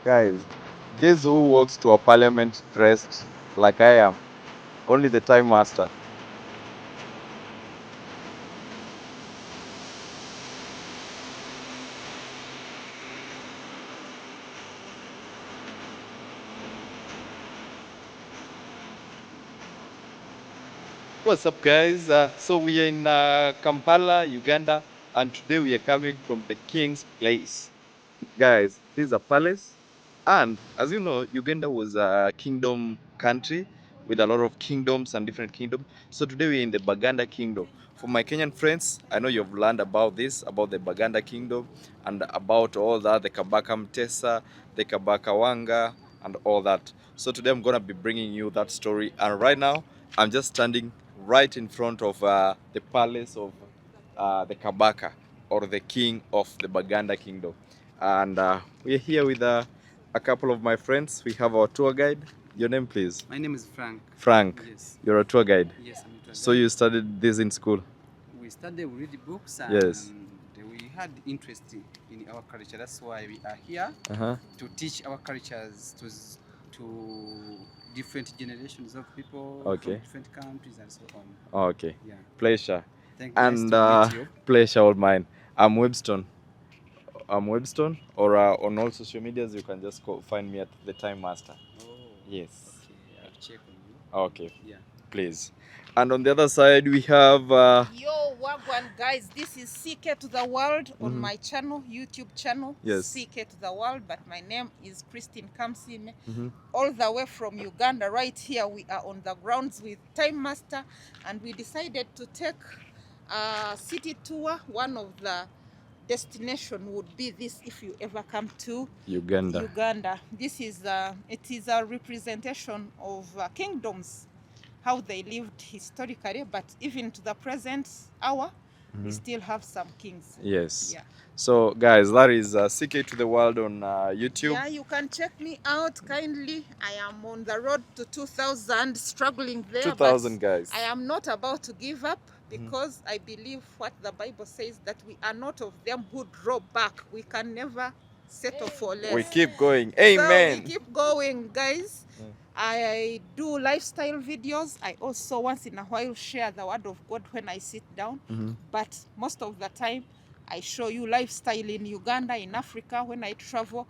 Guys, guess who walks to a parliament dressed like I am? Only the time master. What's up, guys? So we are in Kampala, Uganda, and today we are coming from the king's place. Guys, this is a palace, and as you know, Uganda was a kingdom country with a lot of kingdoms and different kingdoms. So today we're in the Buganda kingdom. For my Kenyan friends, I know you've learned about this, about the Buganda kingdom, and about all that, the Kabaka Mutesa, the Kabaka Wanga, and all that. So today I'm gonna be bringing you that story, and right now I'm just standing right in front of the palace of the Kabaka, or the king of the Buganda kingdom. And we're here with a couple of my friends. We have our tour guide. Your name, please? My name is Frank. Frank. Yes. You're a tour guide. Yes, I'm a tour So guide. you studied this in school? We studied, we read books, and Yes. we had interest in our culture. That's why we are here to teach our cultures to different generations of people from different countries and so on. Okay. Yeah. Pleasure. Thank you. And Nice to meet you. pleasure all mine. I'm WEBSTON. Or on all social medias, you can just find me at the Time Master. Oh. Yes. Okay, I'll check on you. Okay. Yeah. Please. And on the other side, we have. Yo, Wagwan guys, this is CK to the World on my channel, YouTube channel, Yes. CK to the World, but my name is Christine Kamsime, all the way from Uganda. Right here, we are on the grounds with Time Master, and we decided to take a city tour. One of the destination would be this if you ever come to Uganda. This is it is a representation of kingdoms, how they lived historically, but even to the present hour, we still have some kings. Yes. Yeah. So, guys, that is CK to the World on YouTube. Yeah, you can check me out kindly. I am on the road to 2,000, struggling there. 2,000, guys. I am not about to give up because I believe what the Bible says, that we are not of them who draw back. We can never settle for less. We keep going. Amen. So we keep going, guys. I do lifestyle videos. I also once in a while share the word of God when I sit down. But most of the time, I show you lifestyle in Uganda, in Africa. When I travel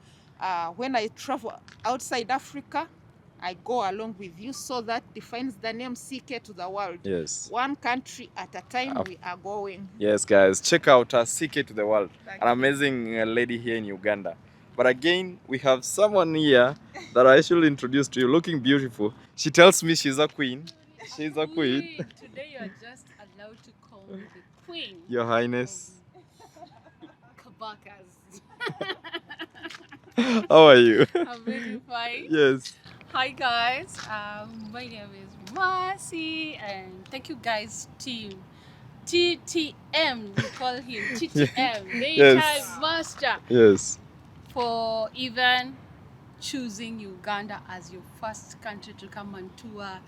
outside Africa, I go along with you. So that defines the name CK to the World. Yes. One country at a time, we are going. Yes, guys, check out CK to the World. An amazing lady here in Uganda. But again, we have someone here that I should introduce to you, looking beautiful. She tells me she's a queen. She's a queen. Today you're just allowed to call me the queen. Your Highness. Kabakas. How are you? I'm very fine. Yes. Hi guys, my name is Mercy, and thank you guys, team TTM. We call him TTM, Daytime Master. Yes. For even choosing Uganda as your first country to come and tour,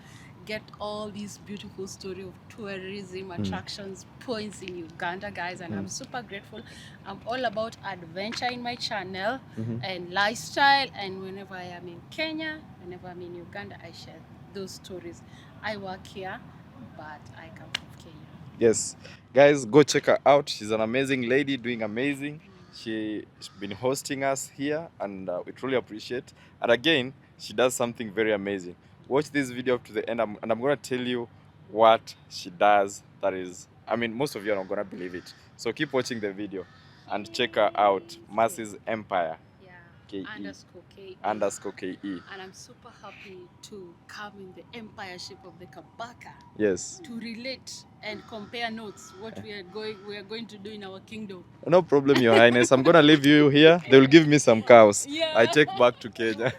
get all these beautiful story of tourism attractions points in Uganda, guys, and I'm super grateful. I'm all about adventure in my channel and lifestyle, and whenever I am in Kenya, whenever I'm in Uganda, I share those stories. I work here, but I come from Kenya. Yes, guys, go check her out. She's an amazing lady, doing amazing. She's been hosting us here, and we truly appreciate. And again, she does something very amazing. Watch this video up to the end, and I'm going to tell you what she does. That is, I mean, most of you are not going to believe it. So keep watching the video and check her out. Mercy's Empire. Yeah. KE. _KE. _KE. And I'm super happy to come in the empireship of the Kabaka. Yes. To relate and compare notes what we are going to do in our kingdom. No problem, Your Highness. I'm gonna leave you here. They will give me some cows. Yeah. I take back to Kenya.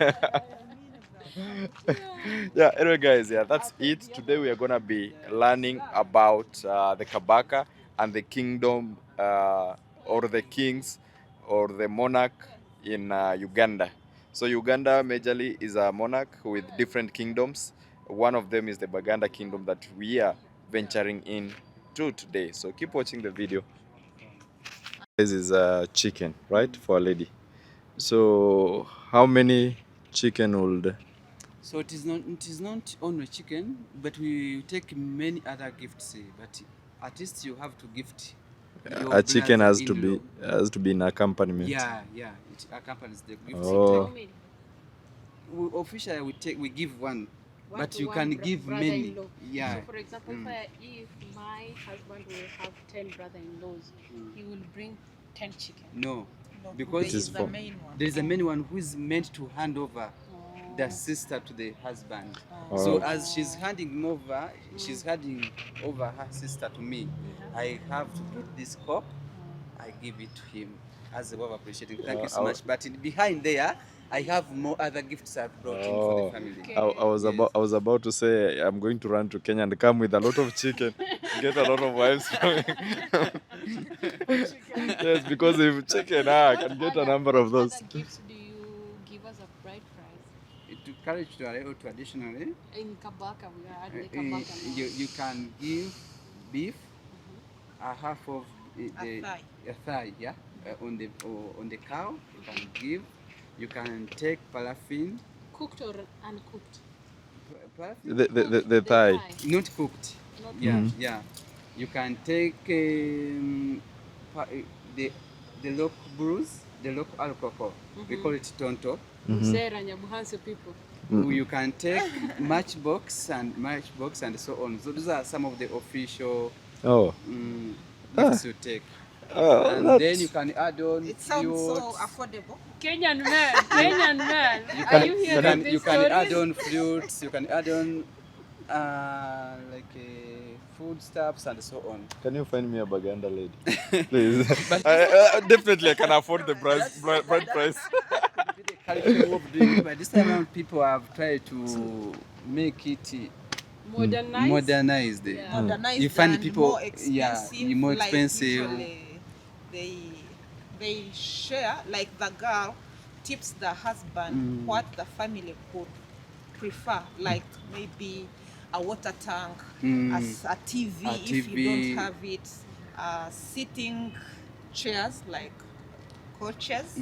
Yeah, anyway guys, yeah, that's it. Today we are gonna be learning about the Kabaka and the kingdom or the kings or the monarch in Uganda. So Uganda majorly is a monarch with different kingdoms. One of them is the Buganda kingdom that we are venturing in to today. So keep watching the video. This is chicken, right, for a lady. So how many chicken would? So it is not only chicken, but we take many other gifts. But at least you have to gift your A chicken has brother-in-law. to be in accompaniment. Yeah, it accompanies the gifts. Oh. You take. Officially, we give one, but you one can give many. brother-in-law. Yeah. So, for example, if my husband will have 10 brother-in-laws, he will bring 10 chicken. No, No, because there is the main one. there is a main one who is meant to hand over the sister to the husband. So as she's handing over her sister to me, I have to get this cup. I give it to him as a way of appreciating. Thank you so much. But behind there, I have more other gifts I've brought in for the family. Okay. I was about to say I'm going to run to Kenya and come with a lot of chicken, get a lot of wives coming. Yes, because if chicken, I can get a number of those. What other gifts do you give us a bride price? To carry to traditionally, In Kabaka, we are at the Kabaka now. you can give beef, a half of A thigh. a thigh, yeah, on the cow. You can give. You can take paraffin. Cooked or uncooked? Paraffin? The thigh. Not cooked. Not Yeah. You can take the local brews, the local alcohol. We call it tonto. Mzera, Nyabuhanse people. You can take matchbox and so on. So those are some of the official gifts you take. And then you can add on. It sounds so affordable. Kenyan man. Are you hearing these you can stories? add on fruits. You can add on foodstuffs and so on. Can you find me a Buganda lady, please? Definitely, I can afford the bride price. Culture of doing it, but this time around people have tried to make it modernized. Yeah. Modernized You find and people, more expensive. more like expensive. usually they share, like the girl tips the husband what the family could prefer, like maybe a water tank, a TV if you don't have it, sitting chairs like coaches.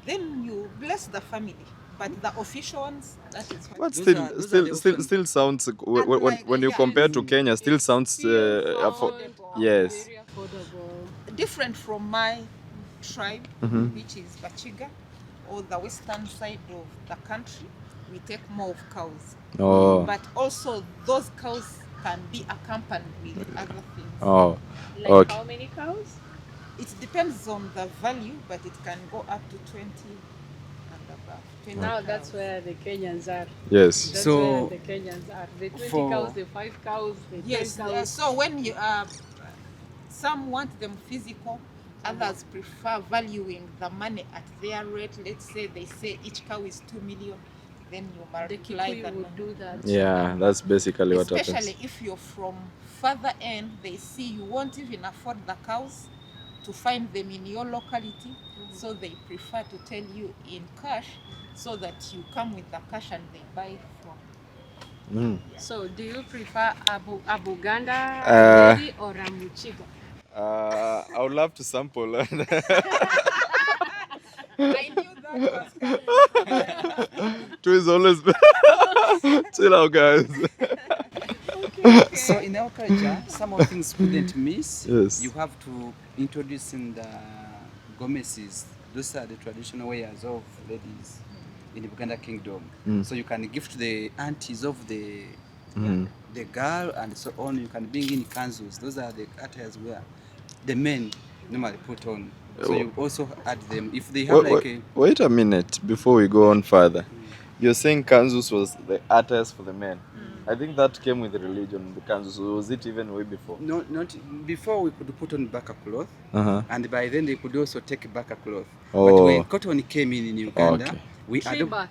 Then you bless the family. But the official ones, that is what. But Those are still sounds like, when you yeah, compare to Kenya, still sounds yes. Very affordable. Different from my tribe, which is Bachiga, or the western side of the country, we take more of cows. Oh. But also those cows can be accompanied with other things. Oh. Like Okay. how many cows? It depends on the value, but it can go up to 20 and above. 20 Now cows. that's where the Kenyans are. Yes. That's So, where the Kenyans are. The 20 for- cows, the 5 cows, the 10 Yes, cows. so when you some want them physical, others prefer valuing the money at their rate. Let's say they say each cow is 2 million, then you The multiply Kikuyu that would number. do that. Yeah, that's basically what Especially happens. if you're from further end, they see you won't even afford the cows to find them in your locality, so they prefer to tell you in cash, so that you come with the cash and they buy from. So do you prefer a Buganda lady or a Muchiga? I would love to sample. I knew that was coming. Two is always chill out, guys. So in our culture, some of the things couldn't miss. Yes. You have to introduce in the gomeses. Those are the traditional wares of ladies in the Buganda kingdom. So you can give to the aunties of the girl and so on. You can bring in kanzus. Those are the attires where the men normally put on. So you also add them if they have Wait a minute before we go on further. You're saying kanzus was the attires for the men. I think that came with the religion, the kanzus. Was it even way before? not before we could put on baka cloth, and by then they could also take baka cloth. But Oh. when cotton came in Uganda, Okay. we Tree adopt. bark.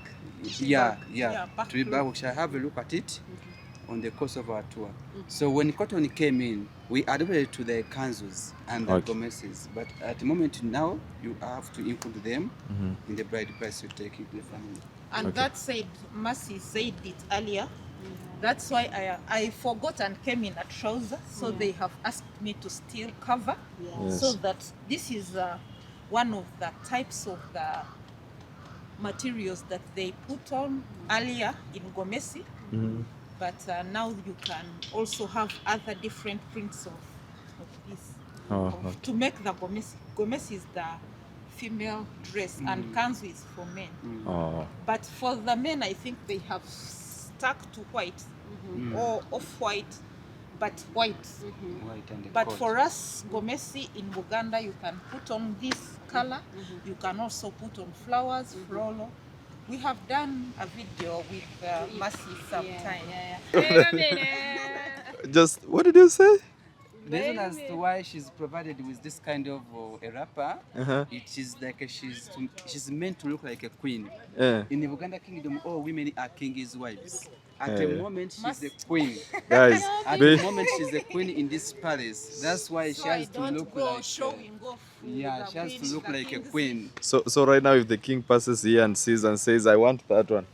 Yeah, back Tree bark. We shall have a look at it on the course of our tour. So when cotton came in, we adopted it to the kanzus and the Okay. gomeses. But at the moment now, you have to include them in the bride price you take into the family. And that said, Mercy said it earlier. That's why I forgot and came in a trouser. So they have asked me to still cover. Yes. So that this is one of the types of the materials that they put on earlier in Gomesi. But now you can also have other different prints of this to make the Gomesi. Gomesi is the female dress and kanzu is for men. But for the men, I think they have stuck to white or off-white, but white. White and But coat. for us, Gomesi in Buganda, you can put on this color. You can also put on flowers, floral. We have done a video with Mercy sometime. Just, what did you say? The reason as to why she's provided with this kind of a wrapper, it is like she's meant to look like a queen. In the Buganda kingdom, all women are king's wives. At the moment, she's a queen. Guys, At the moment, she's a queen in this palace. That's why she has to look like. Showing off. Yeah, she has to look like a queen. so right now, if the king passes here and sees and says, I want that one,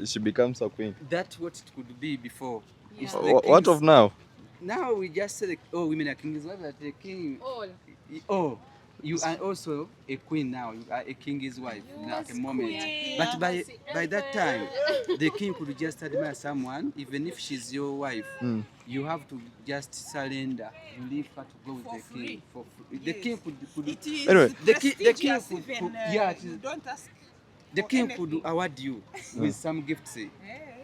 she becomes a queen. That's what it could be before. It's the What king's- of now? Now we just say, oh, women are king's wives, but the king. Oh, you are also a queen now. You are a king's wife at the moment. But by that time, the king could just admire someone, even if she's your wife. You have to just surrender. You leave her to go with the king. For free. The king could It is Anyway. The king prestigious could- even, yeah, it you is- don't ask the for king anything. could award you with some gifts.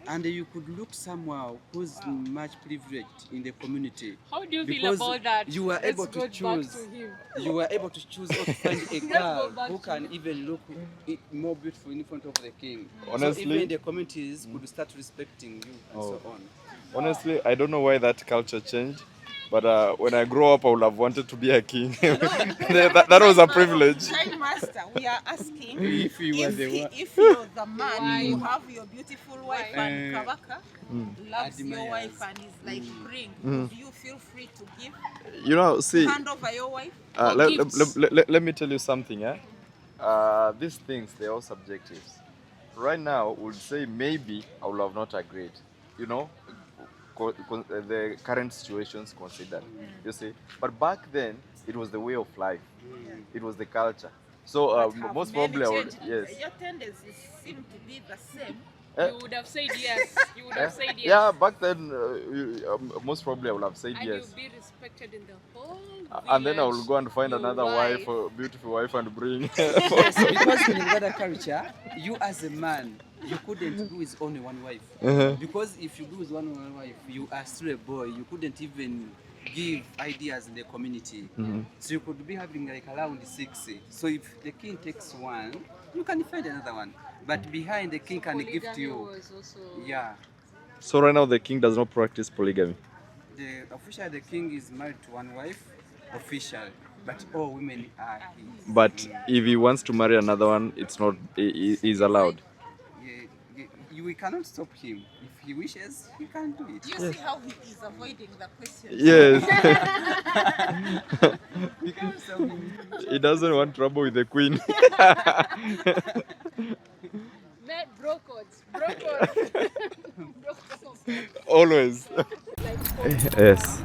And you could look someone who's much privileged in the community. How do you feel Because about that? you are able Let's to go back choose. to him. You are able to choose or to find a girl back who to can even look more beautiful in front of the king. Honestly- so even the communities could start respecting you and so on. Honestly, I don't know why that culture changed. But when I grow up, I would have wanted to be a king. that was a privilege. Time master, we are asking If you were the one- if you're the man, Why? you have your beautiful wife and Kabaka loves your Admires. wife and is like, bring. Do you feel free to give? You know, see, Hand over your wife? let me tell you something. These things, they're all subjective. Right now, would say maybe I would have not agreed. You know, the current situations considered. You see, but back then it was the way of life. It was the culture. So But have most men probably I would, changed? yes. Your tendencies seem to be the same. You would have said yes. You would have said yes. Yeah, back then most probably I would have said And yes. you'll be respected in the whole And then I will village. go and find Your another wife, a beautiful wife, and bring. Yes, because in Uganda culture, you as a man, you couldn't do with only one wife. Because if you do with one wife, you are still a boy. You couldn't even give ideas in the community. So you could be having like around 6. So if the king takes one, you can find another one. But behind the king can gift Polygamy you. was also... Yeah. So right now the king does not practice polygamy. The king is married to one wife, official. But all women are his. But if he wants to marry another one, it's not. He's allowed. We cannot stop him. If he wishes, he can do it. Do you see how he is avoiding the question? Yes. We cannot stop him. He doesn't want trouble with the queen. Met brocodes. Brocodes. Always. Yes.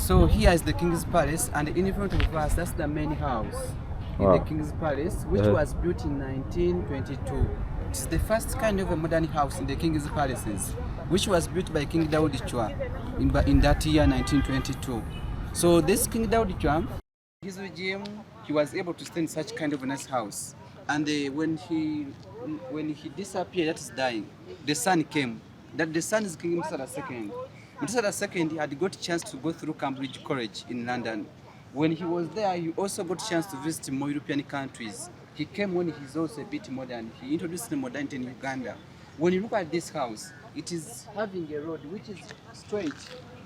So here is the king's palace, and in front of us, that's the main house in Wow. the king's palace, which was built in 1922. It's the first kind of a modern house in the king's palaces, which was built by King Daudicwa in that year 1922. So this King Daudicwa, his regime, he was able to stay in such kind of a nice house. And when he disappeared, that is dying, the son came. That the son is King Mutesa II. Mutesa II had got a chance to go through Cambridge College in London. When he was there, he also got a chance to visit more European countries. He came when he's also a bit modern. He introduced the modernity in Uganda. When you look at this house, it is having a road which is straight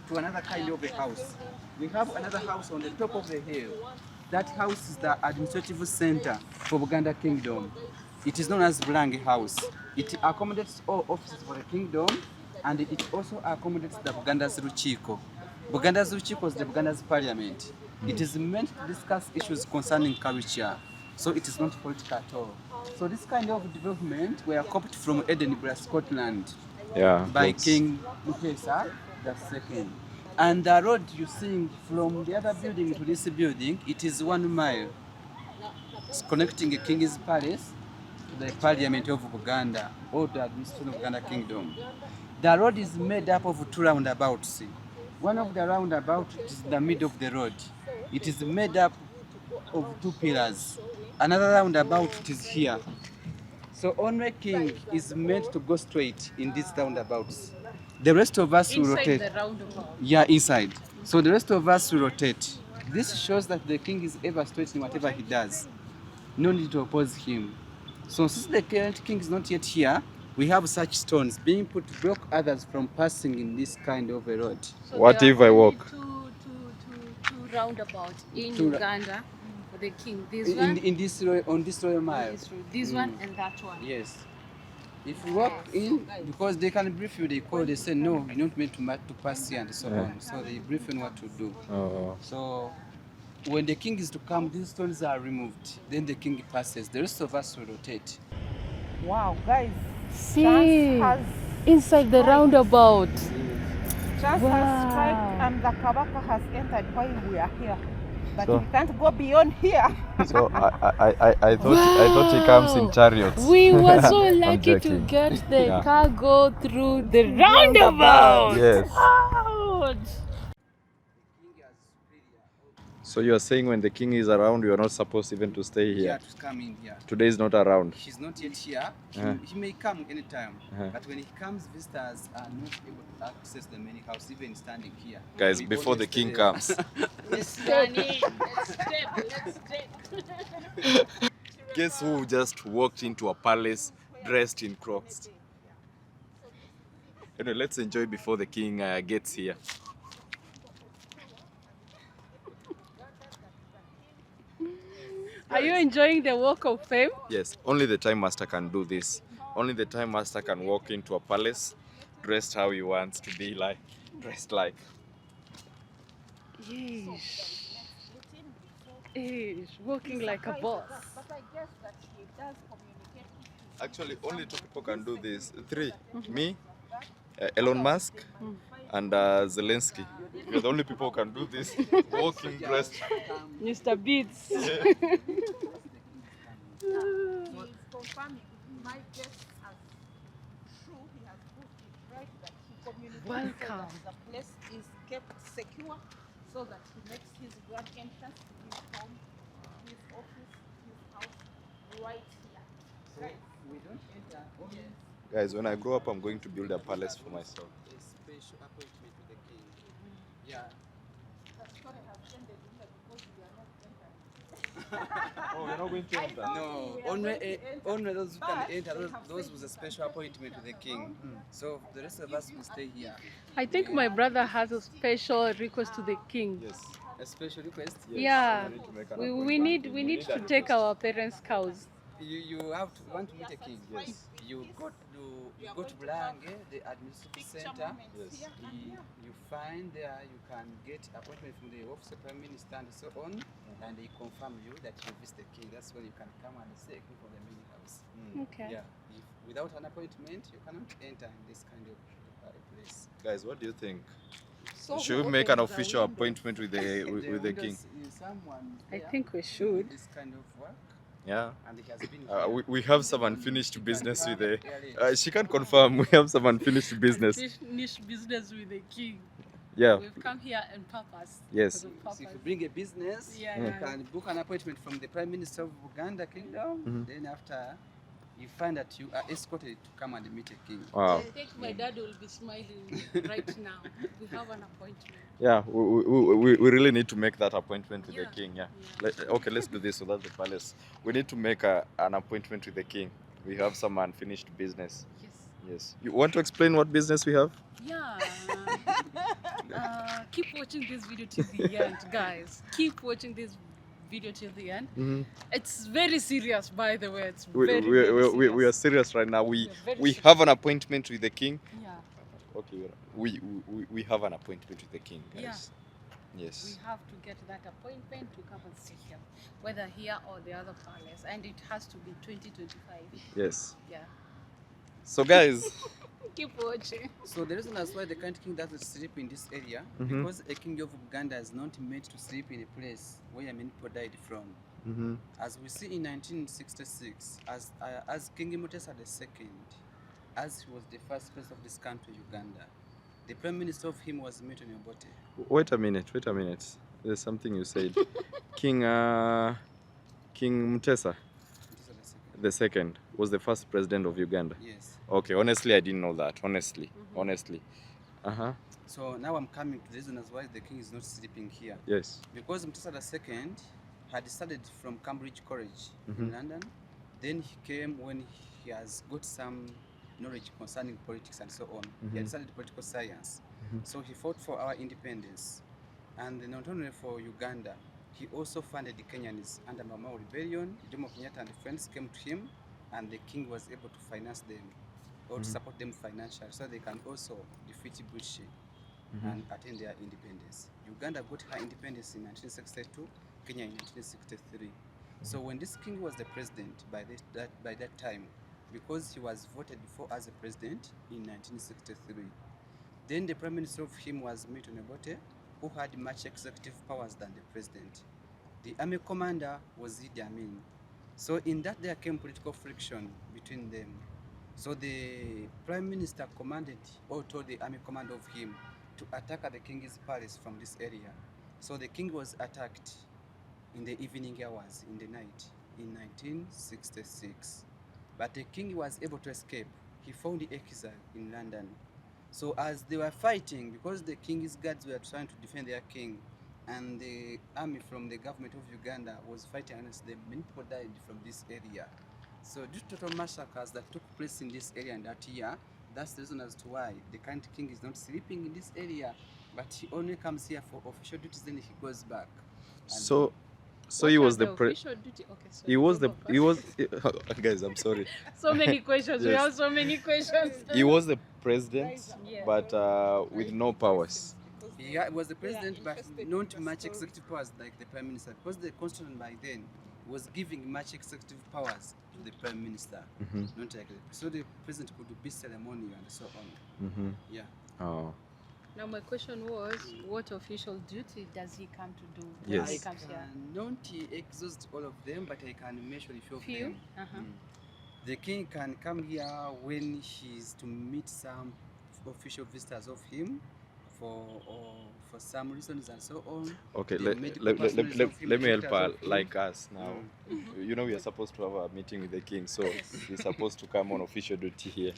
to another kind of a house. We have another house on the top of the hill. That house is the administrative center for Buganda Kingdom. It is known as Bulange House. It accommodates all offices for the kingdom, and it also accommodates the Buganda's Ruchiko. Buganda's Ruchiko is the Buganda's parliament. It is meant to discuss issues concerning culture, so it is not political at all. So this kind of development were copied from Edinburgh, Scotland, Yeah. by that's- King Mutesa II. And the road you see from the other building to this building, it is 1 mile. It's connecting the King's Palace to the Parliament of Buganda or the administration of Buganda Kingdom. The road is made up of two roundabouts. One of the roundabouts is the middle of the road. It is made up of two pillars. Another roundabout is here. So Onwe King is meant to go straight in these roundabouts. The rest of us will rotate. Inside the roundabout. Yeah, inside. So the rest of us will rotate. This shows that the king is ever straight in whatever he does. No need to oppose him. So since the current king is not yet here, we have such stones being put to block others from passing in this kind of a road. So What there if are I only walk? Two roundabouts in Two Uganda for the king. This one, In this on this royal mile. this one, and that one. Yes. If you walk in, because they can brief you, they call, they say no, you're not meant to pass here and so on. So they brief you on what to do. Oh. So when the king is to come, these stones are removed. Then the king passes. The rest of us will rotate. Wow, guys. See, Chance has inside the roundabout. Chance has strike and the Kabaka has entered while we are here. But we can't go beyond here. So I thought he comes in chariots. We were so lucky to joking. get the cargo through the roundabout. Yes. Ouch. The king has So you are saying when the king is around, you are not supposed even to stay here. here to come in here. Today is not around. He's not yet here. He may come anytime. But when he comes, visitors are not able to access the main house, even standing here. Guys, We before the always king stay comes. Let's step. Guess who just walked into a palace dressed in Crocs? Anyway, let's enjoy before the king gets here. Are you enjoying the walk of fame? Yes, only the time master can do this. Only the time master can walk into a palace dressed how he wants to be like, dressed like. Yeesh. Yeesh. Walking like a boss. But I guess that he does communicate. Actually, only two people can do this. Three. Me, Elon Musk, and Zelensky. We're the only people who can do this. Walking dressed. Mr. Beats. He's confirming my guess as true. He has put it right that he communicates Welcome. so that the place is kept secure so that he makes his grand entrance to his home, his office, his house right here. Right. We don't enter only Guys, when I grow up, I'm going to build a palace for myself. a special appointment with the king. Yeah. That story has ended here because we are not entering. Oh, you're not going to enter? No, only those who can enter, those with a special appointment with the king. So the rest of us will stay here. I think my brother has a special request to the king. Yes. A special request? Yeah, I need to make an we appointment. need to take our parents' cows. You have to want to meet a king. Yes. You go to Bulange, the administrative center. Yes. You find there you can get appointment from the office of Prime Minister and so on, and they confirm you that you visit the king. That's when you can come and say for the mini house. Okay. Yeah. If without an appointment, you cannot enter in this kind of place. Guys, what do you think? So Should we make an official appointment with the king? I think we should. This kind of work, Yeah. and it has been. We have some unfinished business with the. She can confirm we have some unfinished business. Finish business with the king. Yeah. We've come here on purpose. Yes. For the So if you purpose. bring a business, Yeah, you yeah. can book an appointment from the Prime Minister of Uganda Kingdom. Then after, you find that you are escorted to come and meet a king. Wow. I think my dad will be smiling right now. We have an appointment. Yeah, we really need to make that appointment with the Yeah. king. Yeah. Yeah. Okay, let's do this. So that's the palace. We need to make an appointment with the king. We have some unfinished business. Yes. Yes. You want to explain what business we have? Yeah. Keep watching this video till the end, guys. Keep watching this video till the end. It's very serious, by the way. It's very, very We are serious. serious right now. We very we serious. have an appointment with the king. Yeah. Okay. We have an appointment with the king, guys. We Yes. have to get that appointment to come and see him, whether here or the other palace, and it has to be 2025. Yes. Yeah. So guys, Keep watching. So the reason that's why the current king doesn't sleep in this area, because a king of Uganda is not meant to sleep in a place where many people died from. As we see in 1966, as King Mutesa II, as he was the first president of this country, Uganda, the prime minister of him was Milton Obote. Wait a minute. There's something you said. King Mutesa Mutesa II. II was the first president of Uganda. Yes. Okay, honestly, I didn't know that. Honestly. So now I'm coming to the reasons why the king is not sleeping here. Yes. Because Mutesa II had studied from Cambridge College in London. Then he came when he has got some knowledge concerning politics and so on. He had studied political science. So he fought for our independence. And not only for Uganda, he also funded the Kenyans under Mau Rebellion. Jomo Kenyatta and friends came to him, and the king was able to finance them or to support them financially so they can also defeat British and attain their independence. Uganda got her independence in 1962, Kenya in 1963. So when this king was the president by that time, because he was voted before as a president in 1963, then the prime minister of him was Milton Obote, who had much executive powers than the president. The army commander was Idi Amin. So in that there came political friction between them. So the prime minister commanded or told the army commander of him to attack the king's palace from this area. So the king was attacked in the evening hours, in the night, in 1966. But the king was able to escape. He found exile in London. So as they were fighting, because the king's guards were trying to defend their king, and the army from the government of Uganda was fighting against them, many people died from this area. So due to total massacres that took place in this area in that year, that's the reason as to why the current king is not sleeping in this area, but he only comes here for official duties, then he goes back. So he was the official duty. Okay, so he was guys, I'm sorry. So many questions. Yes. We have so many questions. He was the president, Yeah. but with no powers. He was the president, but not much executive powers like the prime minister, because the constitution by then was giving much executive powers to the prime minister, not like so the president could be ceremonial and so on. Yeah. Oh. Now my question was, what official duty does he come to do when Yes. he comes here? Not exhaust all of them, but I can mention a few of Few? them. The king can come here when he's to meet some official visitors of him for some reasons and so on. Okay, The let medical personnel of him, me help doctors of him. like us now. You know, we are supposed to have a meeting with the king, so he's supposed to come on official duty here.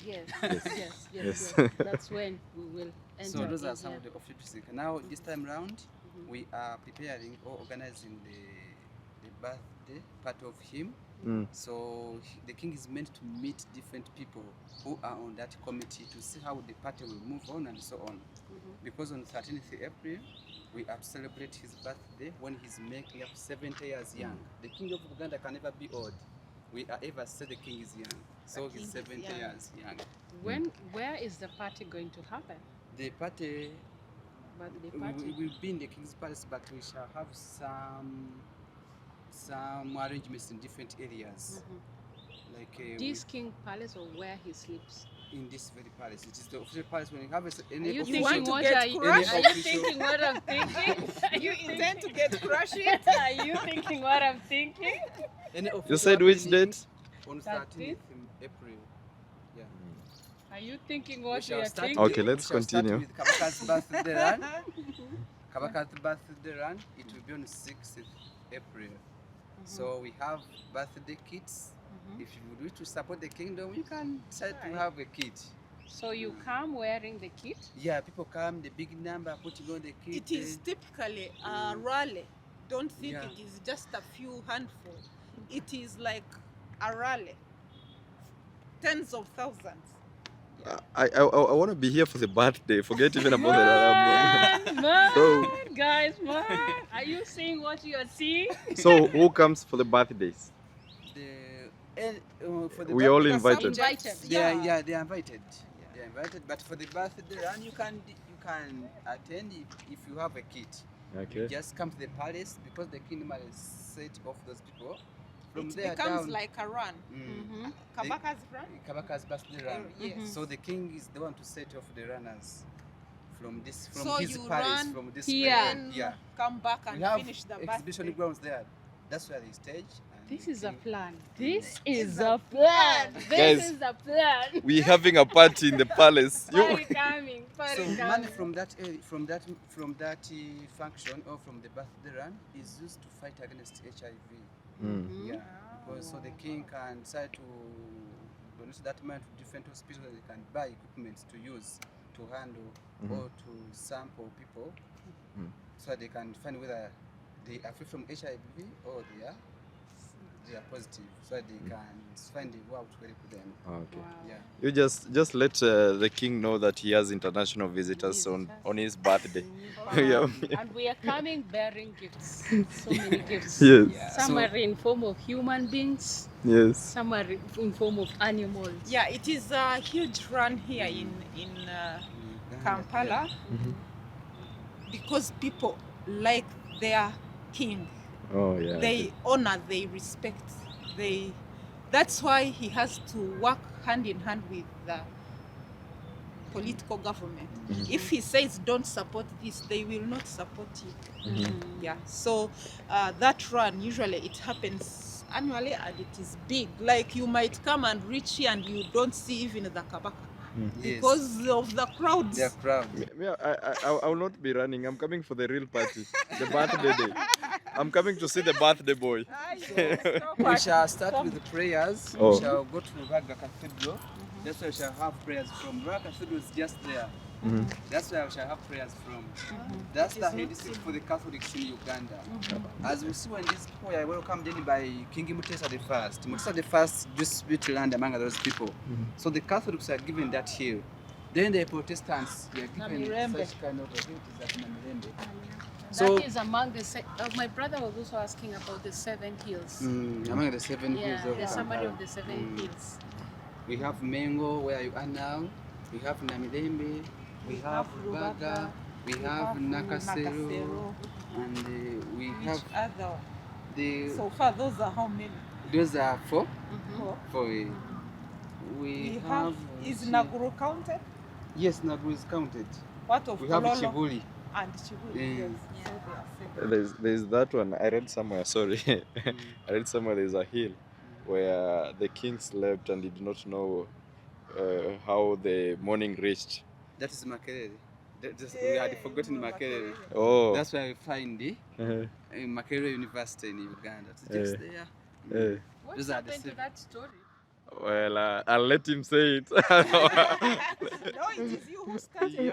Yes. That's when we will enter. So those are in some here. of the officials. Now this time round, we are preparing or organizing the birthday part of him. So the king is meant to meet different people who are on that committee to see how the party will move on and so on. Because on 13th April, we are to celebrate his birthday when he's making up 70 years young. The king of Uganda can never be old. We are ever say the king is young. So he's 70 years young. Where is the party going to happen? The party Birthday party? we will be in the king's palace, but we shall have some arrangements in different areas. Like This king palace or where he sleeps? in this very palace. It is the official palace when you have any Are you official. thinking to what get are you crushed? are you thinking what I'm thinking? You intend to get crushed? Are you thinking what I'm thinking? Any You official said which happening date? On 13th? 13th April. Yeah. Are you thinking We what shall you're start thinking? Okay, with- let's we shall start continue. with Kabakas' birthday run. Kabakas' birthday run. It will be on 6th April. So we have birthday kits. If you would wish to support the kingdom, you can try to have a kit. So you come wearing the kit? Yeah, people come, the big number, putting on the kit. It is typically a rally. Don't think Yeah. it is just a few handful. It is like a rally. Tens of thousands. I want to be here for the birthday. Forget even about the Man, guys, man. Are you seeing what you are seeing? So who comes for the birthdays? For the We all birthday- invited. Invited. They are invited. They are invited, but for the birthday run, you can attend if you have a kit. Okay. You just come to the palace because the kingdom has set off those people. From It there becomes down, like a run. Kabakas run? Kabakas' birthday run. Yes. So the king is the one to set off the runners from So his you palace, run from this here. area. Then come back and We have finish the exhibition birthday. grounds there. That's where they stage. And This is a king- plan. This is a plan. This Guys. is a plan. We're having a party in the palace. Party coming. Party So coming. money from that function or from the birthday run is used to fight against HIV. Mm. Yeah, because so the king can decide to donate that money to different hospitals. They can buy equipment to use to handle or to sample people, so that they can find whether they are free from HIV or they are positive, so that they can find a way out to help them. Okay. Wow. Yeah. You just let the king know that he has international visitors on his birthday. Yeah. And we are coming bearing gifts. So many gifts. Yes. Yeah. Some are in form of human beings. Yes. Some are in form of animals. Yeah, it is a huge run here in Kampala because people like their king. Oh yeah. They honor, they respect. That's why he has to work hand in hand with the political government. If he says don't support this, they will not support it. Yeah. So that run usually it happens annually and it is big. Like you might come and reach here and you don't see even the Kabaka Yes. because of the crowds. They are proud. I will not be running. I'm coming for the real party, the birthday day. I'm coming to see the birthday boy. We shall start with the prayers. Oh. We shall go to Raga Cathedral. That's where we shall have prayers from. Raga Cathedral is just there. That's where we shall have prayers from. That's the head district for the Catholics in Uganda. As we see when these people are welcomed in by King Mutesa I. Mutesa I distributed land among those people. So the Catholics are given that hill. Then the Protestants are given Namirembe. such kind of activities at Namirembe. So- That is among the. My brother was also asking about the 7 hills. Among the 7 hills Yeah, of the summary Kampala. of the 7 hills. We have Mengo, where you are now. We have Namirembe. We have Rubaga. We have Nakasero. And we Which have other? the. So far, those are how many? Those are 4. Four. 4. We We have. Is Naguru counted? Yes, Naguru is counted. What of We have Kololo Chibuli. and Chibuli? Yeah. Yes. So they are 7. There's that one. I read somewhere. Sorry, I read somewhere there's a hill where the king slept and he did not know how the morning reached. That is Makerere. We had forgotten Makerere. Oh. That's where we find the Makerere University in Uganda. It's just there. What Those are the happened to 7. that story? Well, I'll let him say it. No, it is you who started.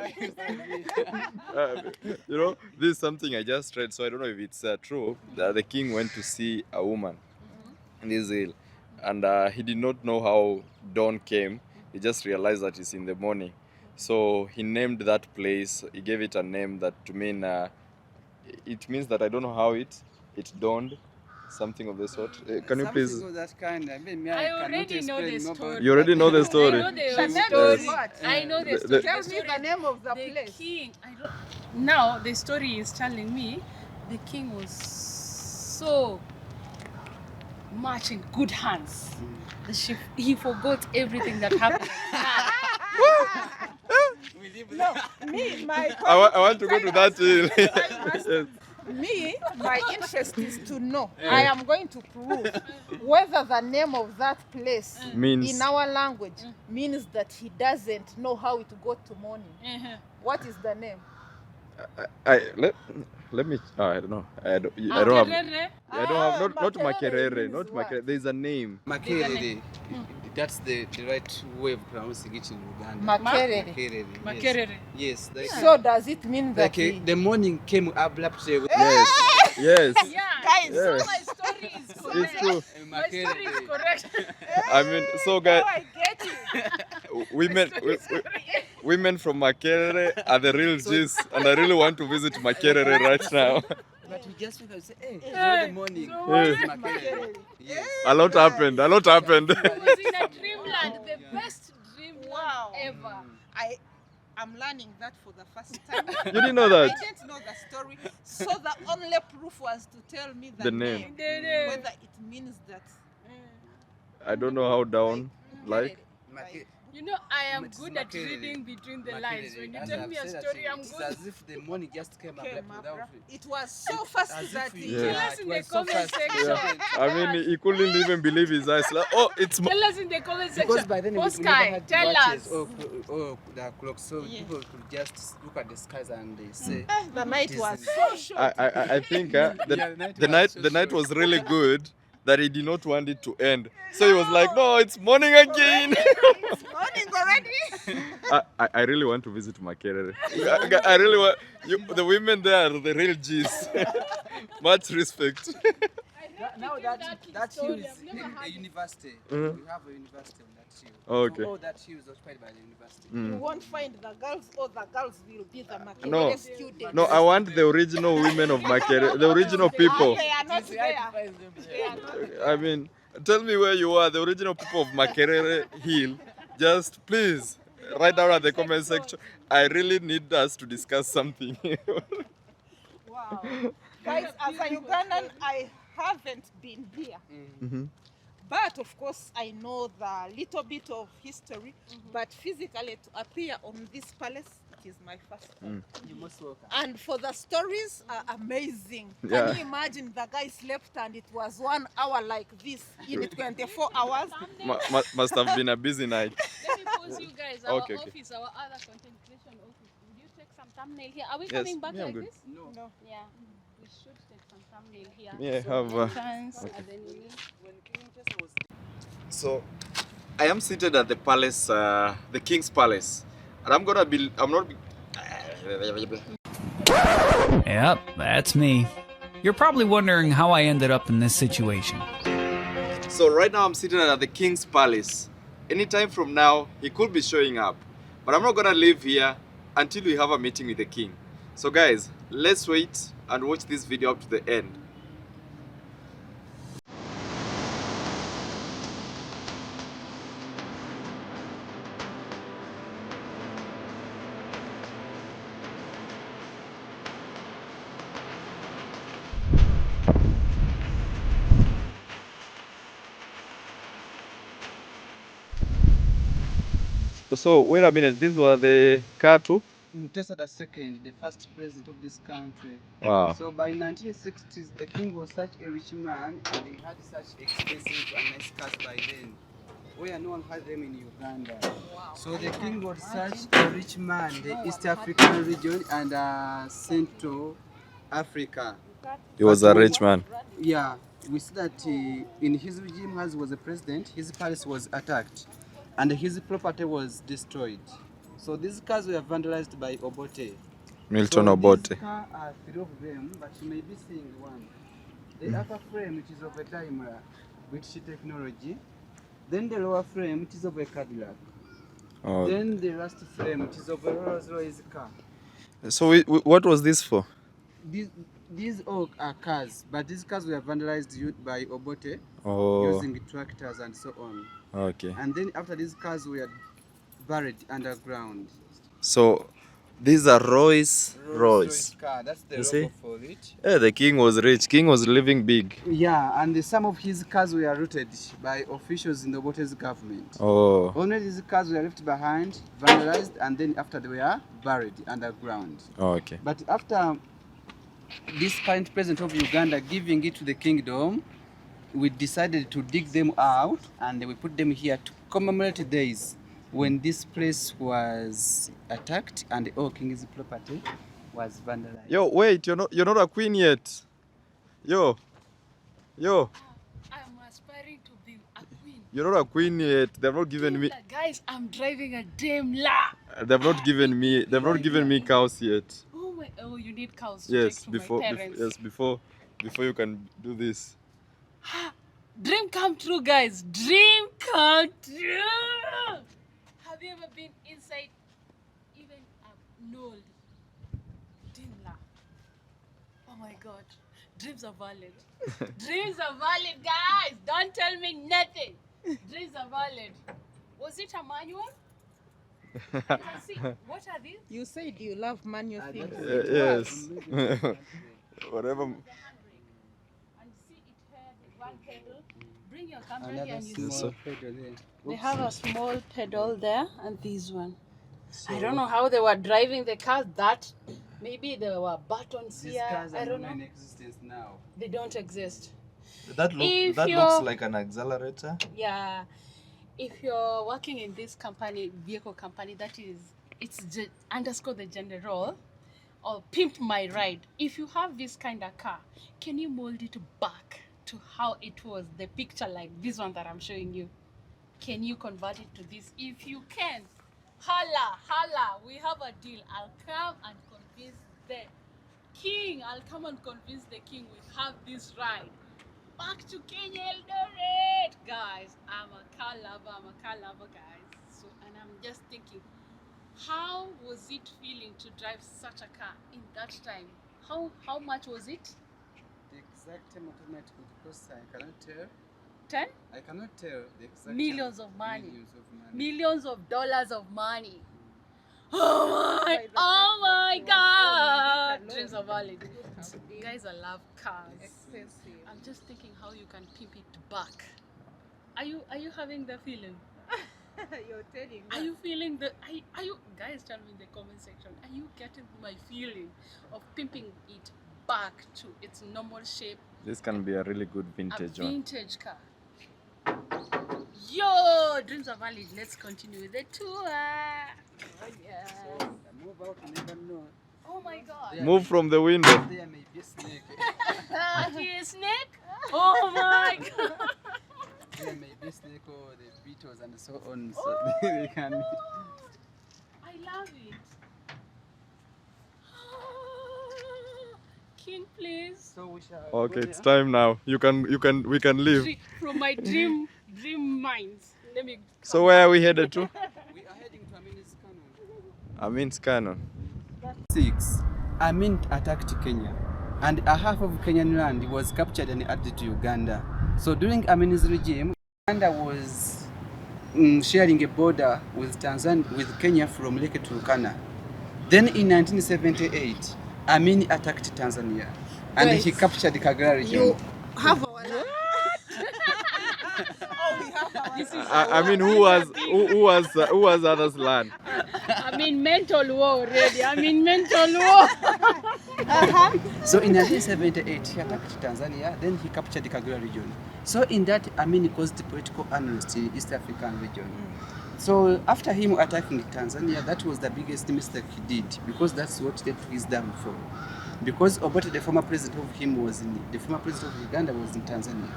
You know, this is something I just read, so I don't know if it's true. The king went to see a woman in this hill, and he did not know how dawn came. He just realized that it's in the morning. So he named that place, he gave it a name that to mean, it means that I don't know how it dawned, something of the sort. Can you please? Something of that kind. I mean, I cannot already know explain the more story. about You already know the I story. know the The name story. is what? I know the The- story. Tell The me story- the name of the the place. king. Now the story is telling me the king was so much in good hands. He forgot everything that happened. We live No, me, my I want to go to that hill. Yes. Me, my interest is to know. I am going to prove whether the name of that place Means. in our language means that he doesn't know how it got to morning. What is the name? Let me. I don't know. I don't have. Makerere. I don't have. Not Makerere Makerere. means Not what? Makerere. There's a name. Makerere. That's the right way of pronouncing it in Uganda. Makerere. Makerere. Makerere. Yes. Like, So does it mean that like the morning came abruptly. Yes. Yes. Yeah. Guys, Yeah. So my story is It's correct. true. My story is correct. I mean, so guys, I get it. women from Makerere are the real G's, and I really want to visit Makerere right now. But we just wake up and say, hey, it's already morning. so It's Makerere. Yes. A lot happened. A lot happened. I was in a dreamland, the best dreamland Wow. ever. I'm learning that for the first time. You didn't know that? I didn't know the story. So the only proof was to tell me the, The name. Whether it means that. I don't know how down. Like. Make- You know, I am good at reading between the lines. When you tell me a story, I'm It's good. as if the money just came up without It was so fast that Tell us in the comment section. Yeah. I mean, he couldn't even believe his eyes. Like, oh, it's Tell us in the comment section. Because by then we never Sky, had tell watches us. or the clocks, so people could just look at the skies and they say the night This was is- so short. I think the night was really good that he did not want it to end. So he was like, no, it's morning again. It's morning already. I really want to visit Makerere. I really want the women there are the real G's. Much respect. now that hill is a university. We have a university on that hill. Okay. So all that hill is occupied by the university. You won't find the girls, or the girls will be the Makerere No. students. No, I want the original women of Makerere, the original people. They are not there. They are not. I mean, tell me where you are, the original people of Makerere Hill. Just please write down at the comment section. I really need us to discuss something. Wow. Guys, as a Ugandan, I haven't been here. But of course, I know the little bit of history. But physically, to appear on this palace, it is my first time. You most welcome. And for the stories are amazing. Yeah. Can you imagine the guy slept and it was 1 hour like this in 24 hours? Must have been a busy night. Let me pose you guys. Our Okay. office, our other content creation office. Would you take some thumbnail here? Are we Yes, coming back yeah, I'm like good. this? No. Yeah. We should take some thumbnail here. Yeah, So have, entrance, and then you need. So, I am seated at the palace, the King's Palace, and I'm not. Yep, that's me. You're probably wondering how I ended up in this situation. So right now I'm seated at the King's Palace. Anytime from now, he could be showing up, but I'm not gonna leave here until we have a meeting with the King. So guys, let's wait and watch this video up to the end. So wait a minute, these were the cattle? Mutesa II, the first president of this country. Wow. So by 1960s, the king was such a rich man and he had such expensive and nice cars by then, where no one had them in Uganda. So the king was such a rich man, the East African region and Central Africa. He was a rich man. Yeah, we see that in his regime as he was a president, his palace was attacked and his property was destroyed. So these cars were vandalized by Obote. Milton So Obote. these cars are 3 of them, but you may be seeing one. The upper frame, which is of a Daimler, British technology. Then the lower frame, which is of a Cadillac. Oh. Then the last frame, which is of a Rolls-Royce car. So what was this for? These all are cars, but these cars were vandalized by Obote using tractors and so on. Okay. And then after these cars were buried underground. So these are Royce. Car, that's the You logo see? for it. Yeah, the king was rich. King was living big. Yeah, and some of his cars were looted by officials in the Obote's government. Oh. Only these cars were left behind, vandalized, and then after they were buried underground. Okay. But after this current president of Uganda giving it to the kingdom, we decided to dig them out and we put them here to commemorate days when this place was attacked and the old king's property was vandalized. Yo, wait, you're not a queen yet. Yo. I'm aspiring to be a queen. You're not a queen yet. They've not given me. Guys, I'm driving a Daimler. They've not given me cows yet. Oh, you need cows to Yes, take to before my parents. before you can do this. Dream come true, guys. Dream come true. Have you ever been inside even a knoll? Daimler. Oh my God. Dreams are valid. Dreams are valid, guys. Don't tell me nothing. Dreams are valid. Was it a manual? You can see. What are these? You said you love manual things. Yes. Whatever. The handbrake. And see it here, the one pedal. Bring your camera here Another and you small see. pedal there. They have a small pedal there and this one. I don't know how they were driving the cars. That maybe there were buttons These here. cars I are don't not know. in existence now. They don't exist. That If looks you're- like an accelerator. Yeah. If you're working in this company, vehicle company, that is, it's underscore the general or pimp my ride. If you have this kind of car, can you mold it back to how it was, the picture like this one that I'm showing you? Can you convert it to this? If you can, holla, we have a deal. I'll come and convince the king. I'll come and convince the king we have this ride. Back to Kenya, Eldoret! Guys, I'm a car lover, guys. So, and I'm just thinking, how was it feeling to drive such a car in that time? How much was it? The exact amount of money because I cannot tell. 10? I cannot tell the exact Millions of money. Millions of money. Millions of dollars of money. Oh my God! Dreams are valid. Guys, I love cars. Expensive. I'm just thinking how you can pimp it back. Are you having the feeling? You're telling Are me. you feeling the? Are you guys? Tell me in the comment section. Are you getting my feeling of pimping it back to its normal shape? This can be a really good A vintage one. vintage car. Yo, dreams are valid. Let's continue with the tour. Oh yes. Move out, you never know. Oh my God. There Move from the window. There may be a snake. Here, snake. Oh my God. There may be a snake or the beetles and so on. So they can. I love it. King, please. So we shall. Okay, go it's there. time now. We can leave. From my dream minds. Let me. So where are we headed to? We are heading to Amin's Cannon. Amin's Cannon. 6. Amin attacked Kenya, and a half of Kenyan land was captured and added to Uganda. So during Amin's regime, Uganda was sharing a border with Kenya from Lake Turkana. Then in 1978, Amin attacked Tanzania, and Wait. he captured Kagera region. You have our land. Oh, we have our land. I mean, who was others land? I'm in mental war already. I'm in mental war. So in 1978, he attacked Tanzania, then he captured the Kagera region. So in that, Amin caused the political unrest in East African region. So after him attacking Tanzania, that was the biggest mistake he did, because that's what led to his downfall. Because Obote, the former president of Uganda, was in Tanzania,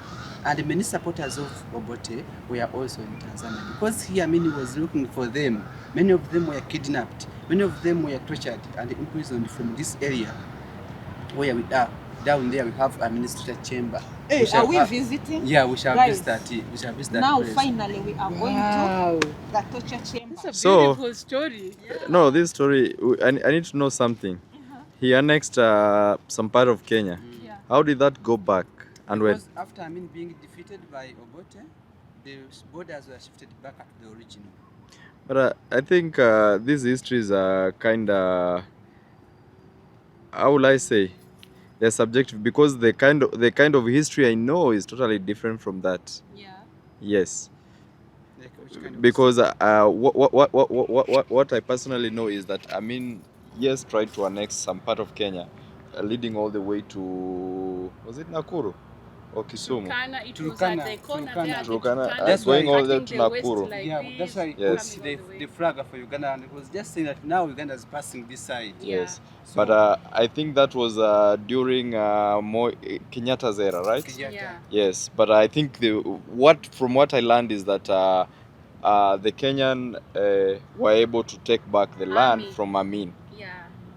and many supporters of Obote were also in Tanzania. Because he, Amin, was looking for them. Many of them were kidnapped. Many of them were tortured and imprisoned from this area where we are. Down there we have a administrative chamber. Hey, are we visiting? Yeah, we shall Guys, visit that. We shall visit that Now, place. finally, we are going to the torture chamber. It's a So- beautiful story. No, this story. I need to know something. He annexed some part of Kenya. Yeah. How did that go back? And when? Because after Amin being defeated by Obote, the borders were shifted back to the original. But I think these histories are kind of, how will I say, they're subjective, because the kind of history I know is totally different from that. Yeah. Yes, Like which kind of because what I personally know is that Amin, yes, tried to annex some part of Kenya, leading all the way to, was it Nakuru or Kisumu? Turkana, it was Turkana, at the corner Turkana. there. at the Turkana, Turkana, that's going all the way cutting to the west Nakuru. like yeah, this, that's why it Yes. was coming all the way. the flag for Uganda, and it was just saying that now Uganda is passing this side. Yeah. Yes, So- but I think that was during Kenyatta's era, right? Kenyatta. Yeah. Yes, but I think from what I learned is that the Kenyan were able to take back the land Army. from Amin. Yeah.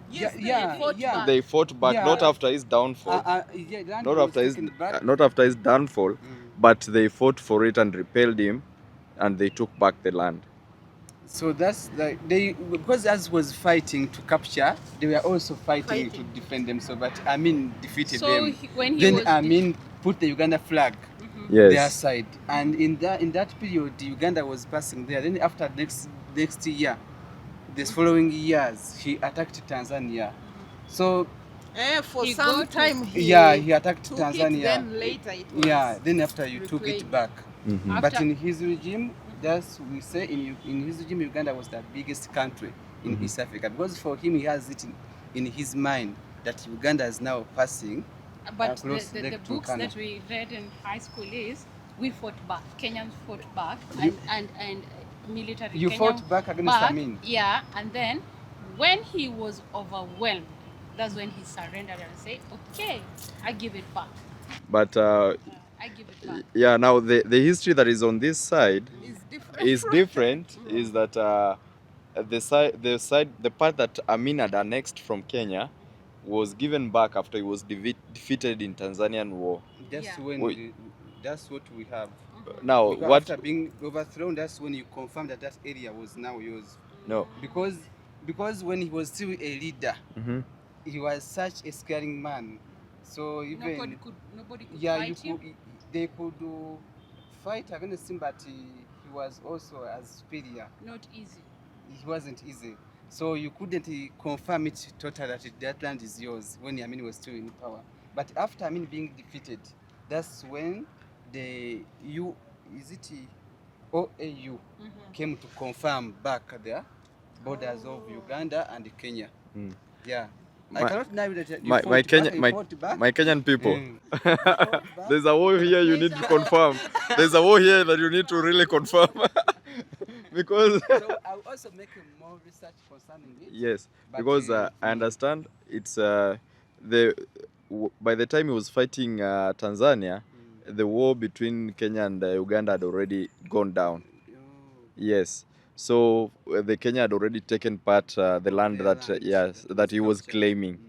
Yeah, they yeah, fought yeah. back. They fought back, Yeah. not after his downfall, Yeah, land not was after his taken back. not after his downfall, Mm. but they fought for it and repelled him, and they took back the land. So that's like because as was fighting to capture, they were also fighting to defend themselves. But Amin defeated So them. when he Then was Amin put the Uganda flag Yes. their side, and in that period, Uganda was passing there. Then after next year, this following years, he attacked Tanzania. So For He some got to- time he he attacked took Tanzania. it, then later it was Then after you took it reclaimed. back. But After- in his regime, that's we say in his regime, Uganda was the biggest country in East Africa, because for him he has it in his mind that Uganda is now passing. But Close the Lake books Turkana. that we read in high school is we fought back. Kenyans fought back, You- and military. You Kenyan fought back against Amin. Yeah, and then when he was overwhelmed, that's when he surrendered and said, "Okay, I give it back. But I give it back." yeah, now the history that is on this side Is different. is different. Is that the part that Amin had annexed from Kenya was given back after he was defeated in Tanzanian war. That's Yeah. when that's what we have. Now Because what? after being overthrown, that's when you confirm that that area was now yours. No. Because when he was still a leader, he was such a scaring man. So even Nobody could yeah, fight him. they could fight against him, but he was also as superior. Not easy. It wasn't easy. So you couldn't confirm it totally that that land is yours when Amin was still in power. But after Amin being defeated, that's when the OAU came to confirm back the borders of Uganda and Kenya. Yeah. I cannot deny that you My fought back. my Kenyan people. You fought back. There's a war here you need to confirm. There's a war here that you need to really confirm. Because So I'll also make more research concerning it. yes, But, because I understand it's by the time he was fighting Tanzania, the war between Kenya and Uganda had already gone down. Yes. So the Kenya had already taken part the land Their that land that he was captured. claiming,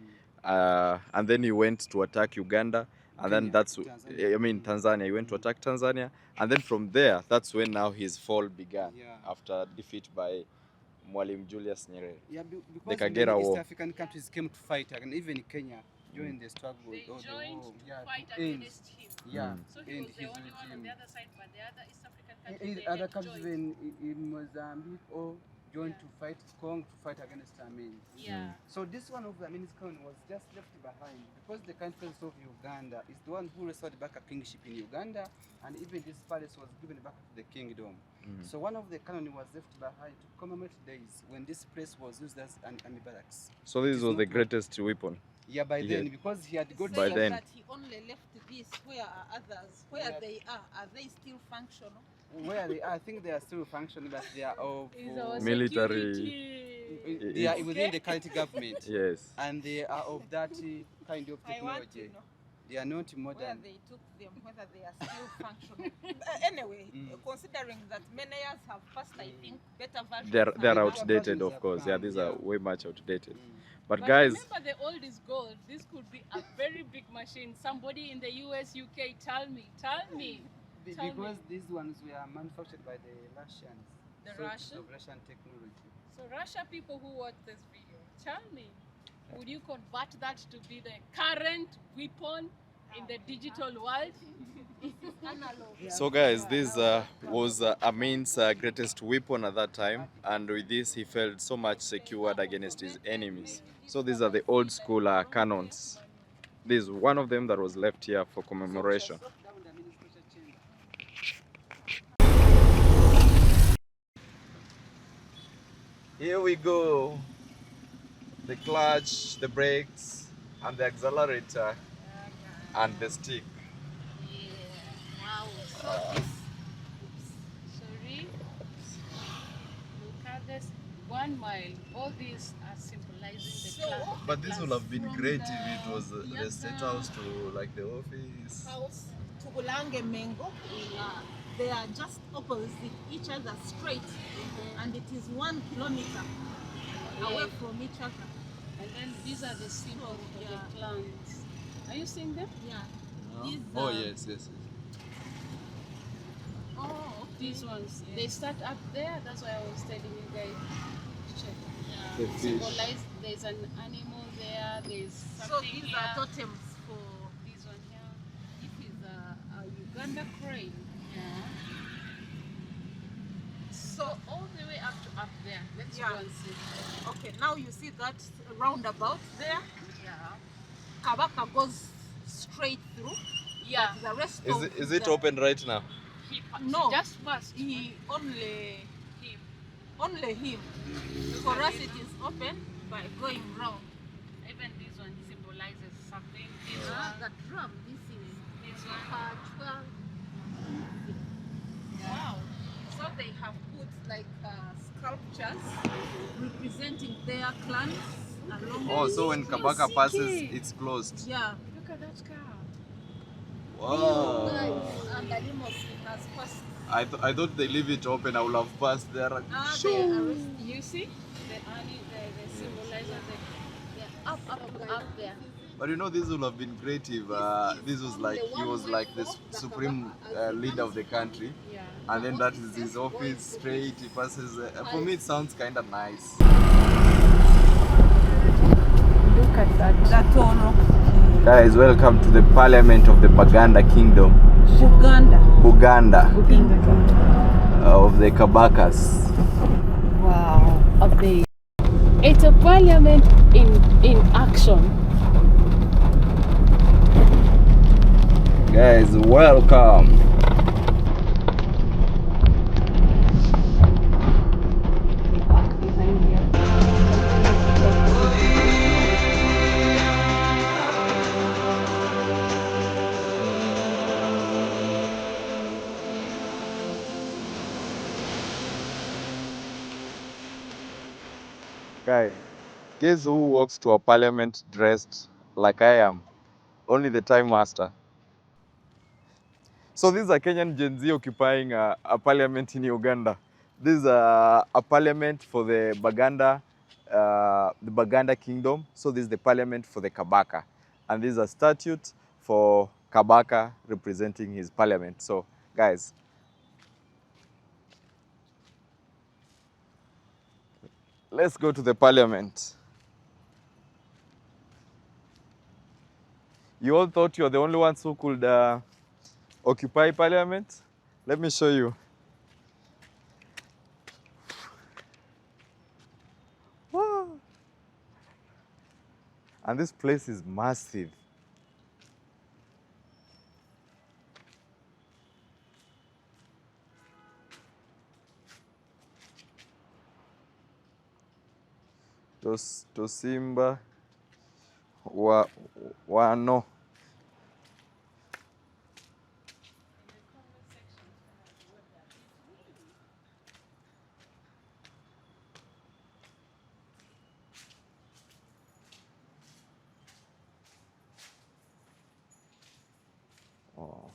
and then he went to attack Uganda, and then Kenya, that's Tanzania. I mean Tanzania. He went to attack Tanzania, and then from there, that's when now his fall began after defeat by Mwalimu Julius Nyerere. Yeah, The because Kagera many East War. African countries came to fight, and even Kenya joined the struggle. They or the joined war, to fight to end. against him. Yeah, So he end was the his only one on regime. the other side, but the other East African In countries, they other had countries, joined. even in Mozambique, or joined to fight Kong to fight against Amin. Yeah. So this one of Amin's crown was just left behind because the country of Uganda is the one who restored back a kingship in Uganda, and even this palace was given back to the kingdom. So one of the canon was left behind to commemorate days when this place was used as an army barracks. So this It is was the not- greatest weapon. Yeah, by Yeah. then, because he had got By Saying then. that he only left this. Where are others? Where they are they still functional? where they are, I think they are still functioning, but they are of Is our Military. security. they are within the current government. Yes. And they are of that kind of I want to technology. know They are not where modern. they took them, whether they are still functional. Anyway, considering that many years have passed, I think better versions. They're have come. outdated, of have course. Yeah, come, these yeah. are way much outdated. But But guys, remember, the old is gold. This could be a very big machine. Somebody in the US, UK, tell me. Tell me. Because these ones were manufactured by the Russians. The So it's Russian? of Russian technology. So Russia people who watch this video, tell me, would you convert that to be the current weapon in the digital world? Analog. so guys, this was Amin's greatest weapon at that time, and with this he felt so much secured against his enemies. So these are the old school cannons. This is one of them that was left here for commemoration. Here we go. The clutch, the brakes, and the accelerator, and the stick. Yeah. Wow. So this. Sorry. Look at this. 1 mile. All these are symbolizing the class. But this would have been great if it was the state house to like the office. House to Ulange Mengo. They are just opposite each other straight, and it is 1 kilometer away from each other. And then these are the symbols of Yeah. the clans. Are you seeing them? Yeah. These, Oh, yes. Oh, okay. These ones, they start up there. That's why I was telling you guys. Check. The Yeah. fish. Symbolize. There's an animal there. There's So something these here. are totems for. This one here. This is a Uganda crane. Yeah. So all the way up there. Let's Yeah. go and see. Okay, now you see that roundabout there. Yeah. Kabaka goes straight through. Yeah. But the rest Is it open right now? No. He just passed. He only Him. only him. For us it is open by going round. Even this one symbolizes something. This The drum, this is This one. Pachwa. Wow. So they have put like sculptures representing their clans along. Oh, so when Kabaka passes, it's closed. Yeah. Look at that car. Wow. Guys, and the limousine has passed. I thought they leave it open. I would have passed there. They arrest You see? The symbolizes up there. But you know, this would have been great if this was like he was like the supreme leader of the country, Yeah. and then that is his office straight. He passes. For me, it sounds kind of nice. Look at that. Guys, welcome to the Parliament of the Buganda Kingdom. Buganda. Of the Kabakas. Wow. It's a parliament in action. Guys, welcome. Guys, guess who walks to a parliament dressed like I am? Only the Time Master. So this is a Kenyan Gen Z occupying a parliament in Uganda. This is a parliament for the Buganda Kingdom. So this is the parliament for the Kabaka. And this is a statute for Kabaka representing his parliament. So guys, let's go to the parliament. You all thought you were the only ones who could occupy parliament? Let me show you. Wow. And this place is massive. Tosimba wano. Oh.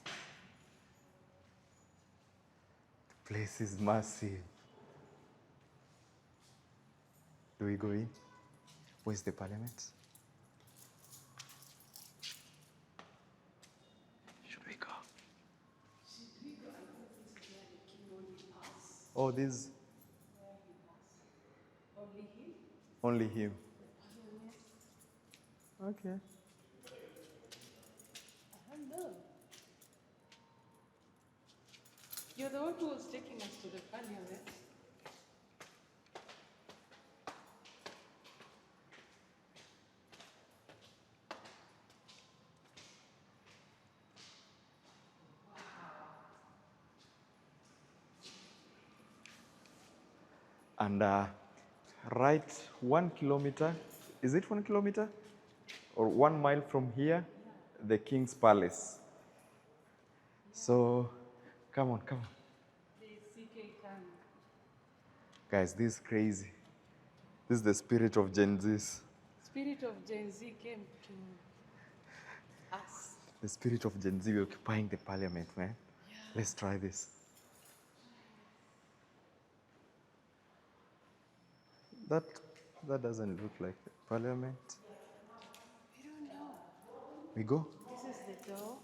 The place is massive. Do we go in? Where's the parliament? Should we go? Oh, this. Only him. Okay. You're the one who was taking us to the parliament. And right 1 kilometer, is it 1 kilometer? Or 1 mile from here, the King's Palace. So, come on. Guys, this is crazy. This is the spirit of Gen Z. Spirit of Gen Z came to us. The spirit of Gen Z occupying the parliament, man. Yeah. Let's try this. That doesn't look like the parliament. We don't know. We go? This is the door.